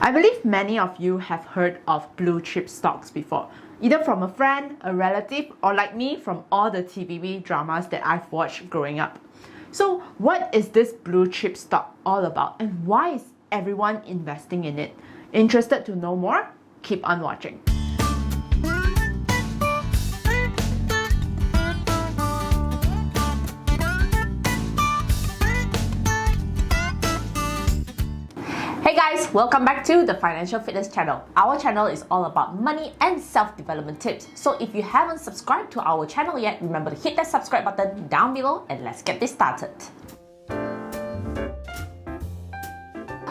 I believe many of you have heard of blue chip stocks before, either from a friend, a relative, or like me from all the TVB dramas that I've watched growing up. So what is this blue chip stock all about and why is everyone investing in it? Interested to know more? Keep on watching. Hey guys, welcome back to the Financial Fitness channel. Our channel is all about money and self-development tips. So if you haven't subscribed to our channel yet, remember to hit that subscribe button down below and let's get this started.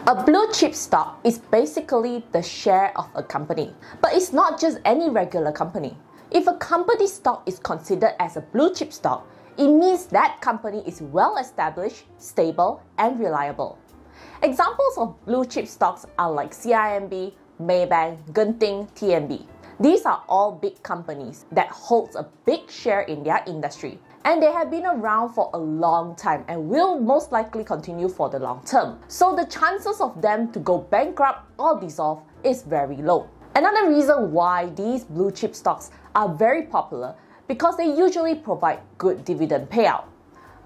A blue chip stock is basically the share of a company, but it's not just any regular company. If a company stock is considered as a blue chip stock, it means that company is well established, stable, and reliable. Examples of blue chip stocks are like CIMB, Maybank, Genting, TMB. These are all big companies that hold a big share in their industry, and they have been around for a long time and will most likely continue for the long term. So the chances of them to go bankrupt or dissolve is very low. Another reason why these blue chip stocks are very popular because they usually provide good dividend payout.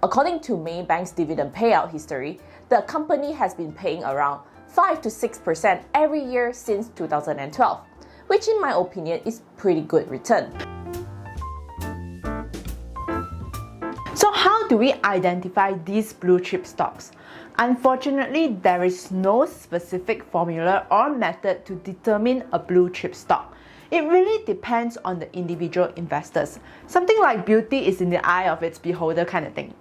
According to Maybank's dividend payout history, the company has been paying around 5 to 6% every year since 2012, which in my opinion is pretty good return. So how do we identify these blue chip stocks? Unfortunately, there is no specific formula or method to determine a blue chip stock. It really depends on the individual investors. Something like beauty is in the eye of its beholder kind of thing.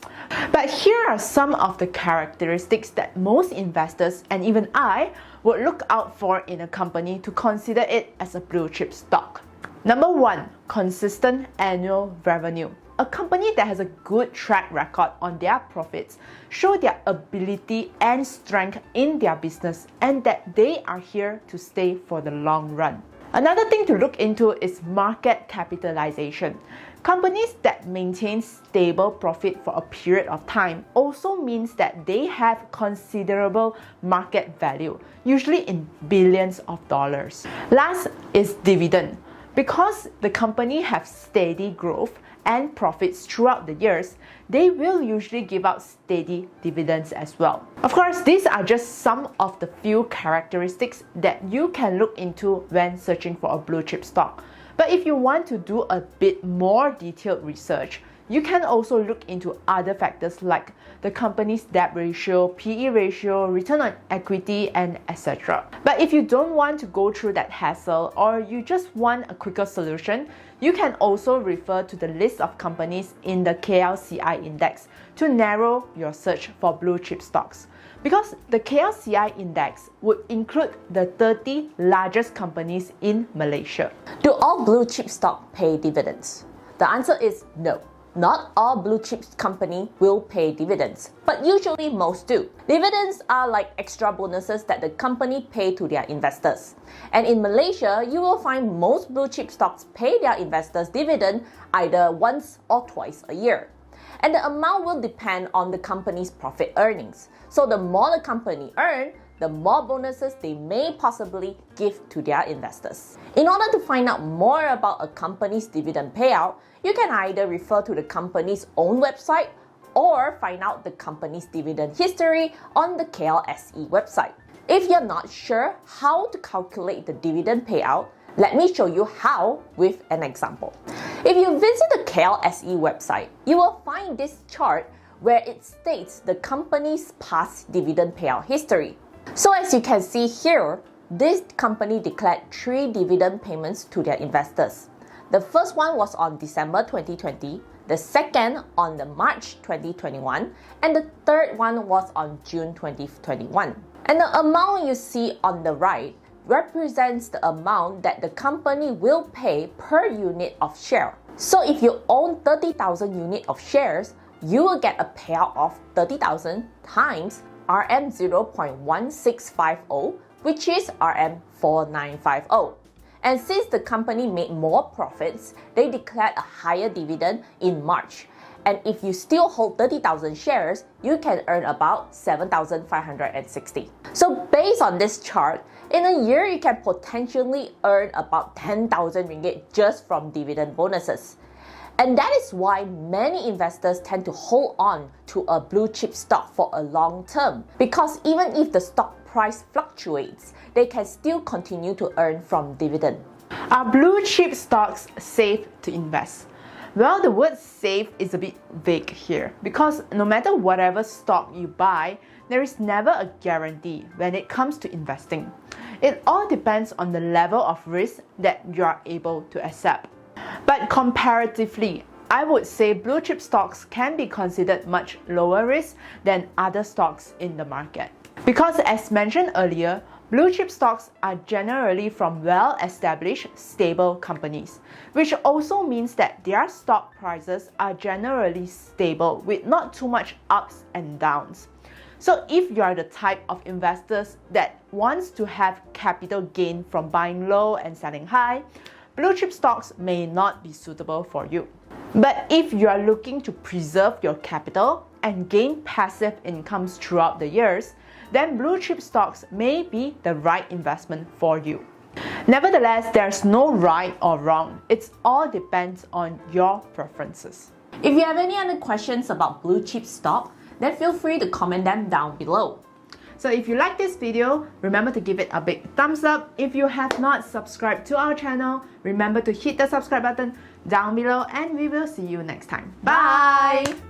But here are some of the characteristics that most investors and even I would look out for in a company to consider it as a blue chip stock. Number 1, consistent annual revenue. A company that has a good track record on their profits show their ability and strength in their business and that they are here to stay for the long run. Another thing to look into is market capitalization. Companies that maintain stable profit for a period of time also means that they have considerable market value, usually in billions of dollars. Last is dividend. Because the company have steady growth and profits throughout the years, they will usually give out steady dividends as well. Of course, these are just some of the few characteristics that you can look into when searching for a blue chip stock. But if you want to do a bit more detailed research, you can also look into other factors like the company's debt ratio, PE ratio, return on equity, and etc. But if you don't want to go through that hassle or you just want a quicker solution, you can also refer to the list of companies in the KLCI index to narrow your search for blue chip stocks. Because the KLCI index would include the 30 largest companies in Malaysia. Do all blue chip stocks pay dividends? The answer is no. Not all blue chip company will pay dividends, but usually most do. Dividends are like extra bonuses that the company pay to their investors. And in Malaysia, you will find most blue chip stocks pay their investors dividend either once or twice a year. And the amount will depend on the company's profit earnings. So the more the company earn, the more bonuses they may possibly give to their investors. In order to find out more about a company's dividend payout, you can either refer to the company's own website or find out the company's dividend history on the KLSE website. If you're not sure how to calculate the dividend payout, let me show you how with an example. If you visit the KLSE website, you will find this chart where it states the company's past dividend payout history. So as you can see here, this company declared 3 dividend payments to their investors. The first one was on December 2020, the second on the March 2021, and the third one was on June 2021. And the amount you see on the right represents the amount that the company will pay per unit of share. So if you own 30,000 units of shares, you will get a payout of 30,000 times RM 0.1650, which is RM 4950. And since the company made more profits, they declared a higher dividend in March. And if you still hold 30,000 shares, you can earn about 7,560. So based on this chart, In a year, you can potentially earn about 10,000 ringgit just from dividend bonuses. And that is why many investors tend to hold on to a blue chip stock for a long term, because even if the stock price fluctuates, they can still continue to earn from dividend. Are blue chip stocks safe to invest? Well, the word safe is a bit vague here, because no matter whatever stock you buy, there is never a guarantee when it comes to investing. It all depends on the level of risk that you are able to accept. But comparatively, I would say blue chip stocks can be considered much lower risk than other stocks in the market. Because as mentioned earlier, blue chip stocks are generally from well-established, stable companies, which also means that their stock prices are generally stable with not too much ups and downs. So if you are the type of investors that wants to have capital gain from buying low and selling high, blue chip stocks may not be suitable for you. But if you are looking to preserve your capital and gain passive incomes throughout the years, then blue chip stocks may be the right investment for you. Nevertheless, there's no right or wrong. It all depends on your preferences. If you have any other questions about blue chip stock, then feel free to comment them down below. So if you like this video, remember to give it a big thumbs up. If you have not subscribed to our channel, remember to hit the subscribe button down below, and we will see you next time. Bye!